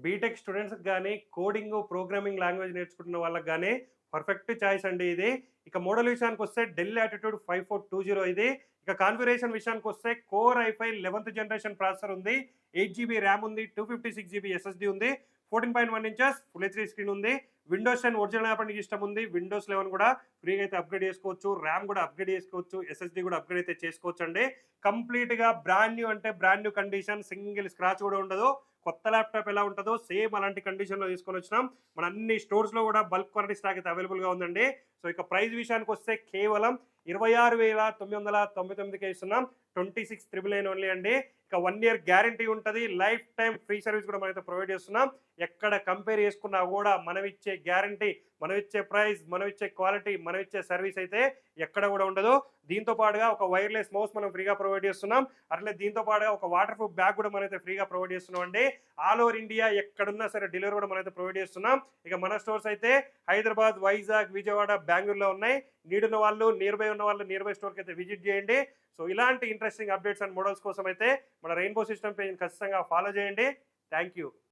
BTech స్టూడెంట్స్‌కి గాని, coding, programming language నేర్చుకుంటున్న వాళ్ళకి గాని పర్ఫెక్ట్ చాయిస్ అండి ఇది. ఇక మోడల్ విషయానికొస్తే డెల్ లాటిట్యూడ్ 5420 ఇది. ఇక కాన్ఫిగరేషన్ విషయానికొస్తే కోర్ ఐ5 11th జనరేషన్ ప్రాసెసర్ ఉంది. 8 జీబీ ర్యామ్ ఉంది. 256 జీబీ ఎస్ఎస్‌డీ ఉంది. 14.1 ఇంచెస్ ఫుల్ హెచ్‌డీ స్క్రీన్ ఉంది. విండోస్ 10 ఒరిజినల్ ఆపరేటింగ్ సిస్టమ్ ఉంది. విండోస్ 11 కూడా ఫ్రీగా అయితే అప్‌గ్రేడ్ చేసుకోవచ్చు. ర్యామ్ కూడా అప్‌గ్రేడ్ చేసుకోవచ్చు. ఎస్ఎస్‌డీ కూడా అప్‌గ్రేడ్ అయితే చేసుకోవచ్చండి. కంప్లీట్‌గా బ్రాండ్ న్యూ అంటే brand new condition, single scratch కూడా ఉండదు. కొత్త ల్యాప్టాప్ ఎలా ఉంటుందో సేమ్ అలాంటి కండిషన్లో తీసుకొని వచ్చినాం. మన అన్ని స్టోర్స్లో కూడా బల్క్ క్వాంటిటీ స్టాక్ అయితే అవైలబుల్గా ఉందండి. సో ఇక ప్రైస్ విషయానికి వస్తే కేవలం 26,999కే ఇస్తున్నాం. 26,999 ఓన్లీ అండి. ఇక 1 ఇయర్ గ్యారంటీ ఉంటుంది. లైఫ్ టైం ఫ్రీ సర్వీస్ కూడా మనమైతే ప్రొవైడ్ చేస్తున్నాం. ఎక్కడ కంపేర్ చేసుకున్నా కూడా మనం ఇచ్చే గ్యారంటీ, మనం ఇచ్చే ప్రైస్, మనం ఇచ్చే క్వాలిటీ, మనం ఇచ్చే సర్వీస్ అయితే ఎక్కడ కూడా ఉండదు. దీంతో పాటుగా ఒక వైర్లెస్ మౌస్ మనం ఫ్రీగా ప్రొవైడ్ చేస్తున్నాం. అట్లే దీంతో పాటుగా ఒక వాటర్ ప్రూఫ్ బ్యాగ్ కూడా మనమైతే ఫ్రీగా ప్రొవైడ్ చేస్తున్నాం అండి. ఆల్ ఓవర్ ఇండియా ఎక్కడున్నా సరే డెలివరీ కూడా మనమైతే ప్రొవైడ్ చేస్తున్నాం. ఇక మన స్టోర్స్ అయితే హైదరాబాద్, వైజాగ్, విజయవాడ, బెంగళూరులో ఉన్నాయి. నీడ్ ఉన్న వాళ్ళు, నియర్ బై ఉన్న వాళ్ళు నియర్ బై స్టోర్కి అయితే విజిట్ చేయండి. సో ఇలాంటి ఇంట్రెస్టింగ్ అప్డేట్స్ అండ్ మోడల్స్ కోసం అయితే మన రెయిన్బో సిస్టమ్ పేజ్ని ఖచ్చితంగా ఫాలో చేయండి. Thank you.